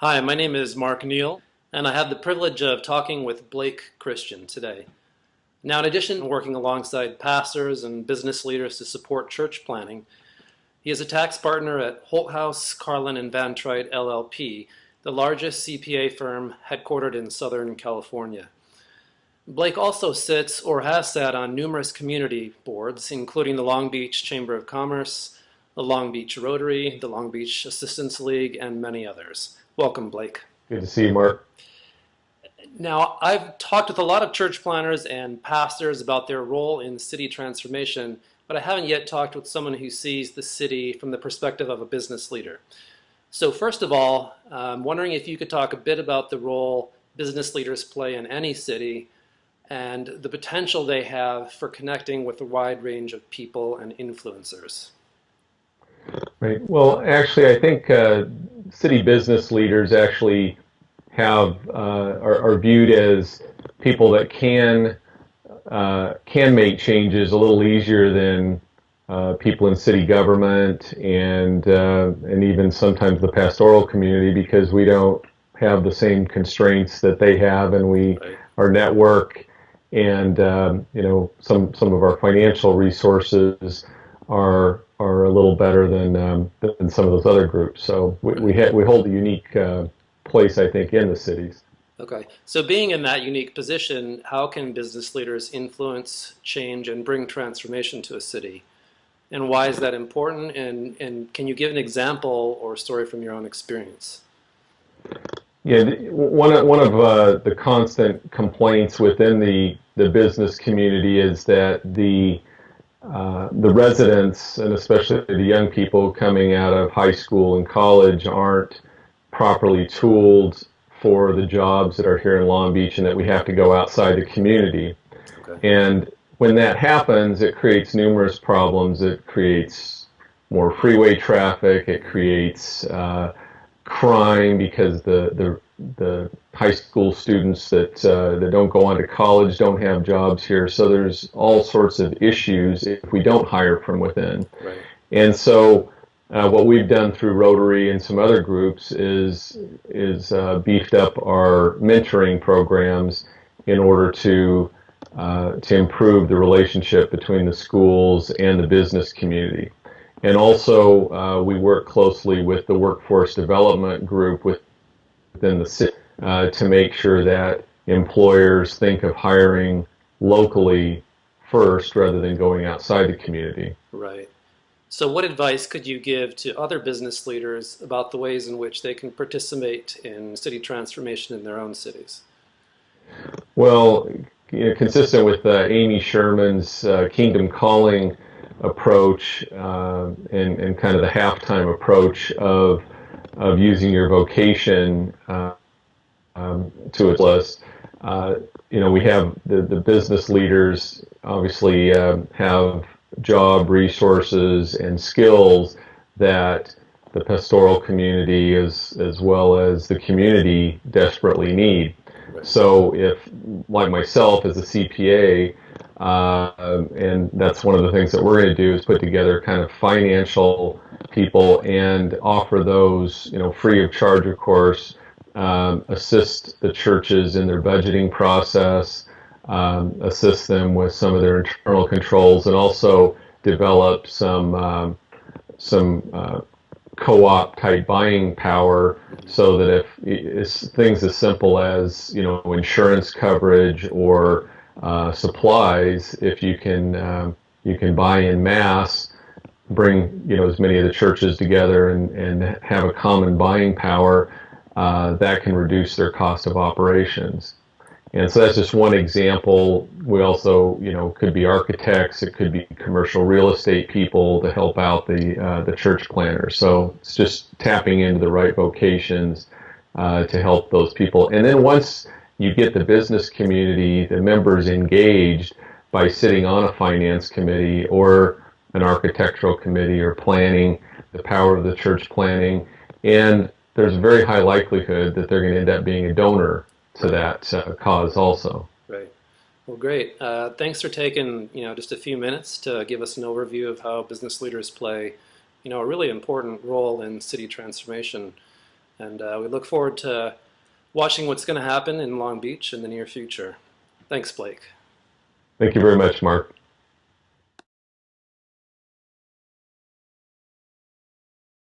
Hi, my name is Mark Neal, and I have the privilege of talking with Blake Christian today. Now, in addition to working alongside pastors and business leaders to support church planning, he is a tax partner at Holthouse, Carlin, and Van Trigt LLP, the largest CPA firm headquartered in Southern California. Blake also sits or has sat on numerous community boards, including the Long Beach Chamber of Commerce, the Long Beach Rotary, the Long Beach Assistance League, and many others. Welcome, Blake. Good to see you, Mark. Now, I've talked with a lot of church planners and pastors about their role in city transformation, but I haven't yet talked with someone who sees the city from the perspective of a business leader. So first of all, I'm wondering if you could talk a bit about the role business leaders play in any city and the potential they have for connecting with a wide range of people and influencers. Right. Well, actually, I think city business leaders actually are viewed as people that can make changes a little easier than people in city government and even sometimes the pastoral community because we don't have the same constraints that they have, and Right. our network and some of our financial resources are a little better than some of those other groups. So Right. we hold a unique place, I think, in the cities. Okay. So being in that unique position, how can business leaders influence change and bring transformation to a city? And why is that important? And can you give an example or story from your own experience? Yeah, one of the constant complaints within the business community is that the residents, and especially the young people coming out of high school and college, aren't properly tooled for the jobs that are here in Long Beach, and that we have to go outside the community. Okay. And when that happens, it creates numerous problems. It creates more freeway traffic. It creates crime because the high school students that don't go on to college don't have jobs here. So there's all sorts of issues if we don't hire from within. Right. And so what we've done through Rotary and some other groups is beefed up our mentoring programs in order to improve the relationship between the schools and the business community. And also, we work closely with the workforce development group within the city to make sure that employers think of hiring locally first rather than going outside the community. Right. So what advice could you give to other business leaders about the ways in which they can participate in city transformation in their own cities? Well, consistent with Amy Sherman's Kingdom Calling approach and kind of the halftime approach of using your vocation to its fullest. We have the business leaders obviously have job resources and skills that the pastoral community as well as the community desperately need. Right. So if, like myself as a CPA, and that's one of the things that we're going to do is put together kind of financial people and offer those, free of charge, of course, assist the churches in their budgeting process, assist them with some of their internal controls, and also develop some co-op type buying power so that if it's things as simple as insurance coverage or supplies, if you can buy in mass, bring as many of the churches together and have a common buying power, that can reduce their cost of operations. And so that's just one example. We also, could be architects, it could be commercial real estate people to help out the church planners. So it's just tapping into the right vocations to help those people. And then once you get the business community, the members engaged by sitting on a finance committee or an architectural committee or planning, the power of the church planning, and there's a very high likelihood that they're going to end up being a donor to that cause also. Right. Well, great. Thanks for taking, just a few minutes to give us an overview of how business leaders play, a really important role in city transformation. And we look forward to watching what's going to happen in Long Beach in the near future. Thanks, Blake. Thank you very much, Mark.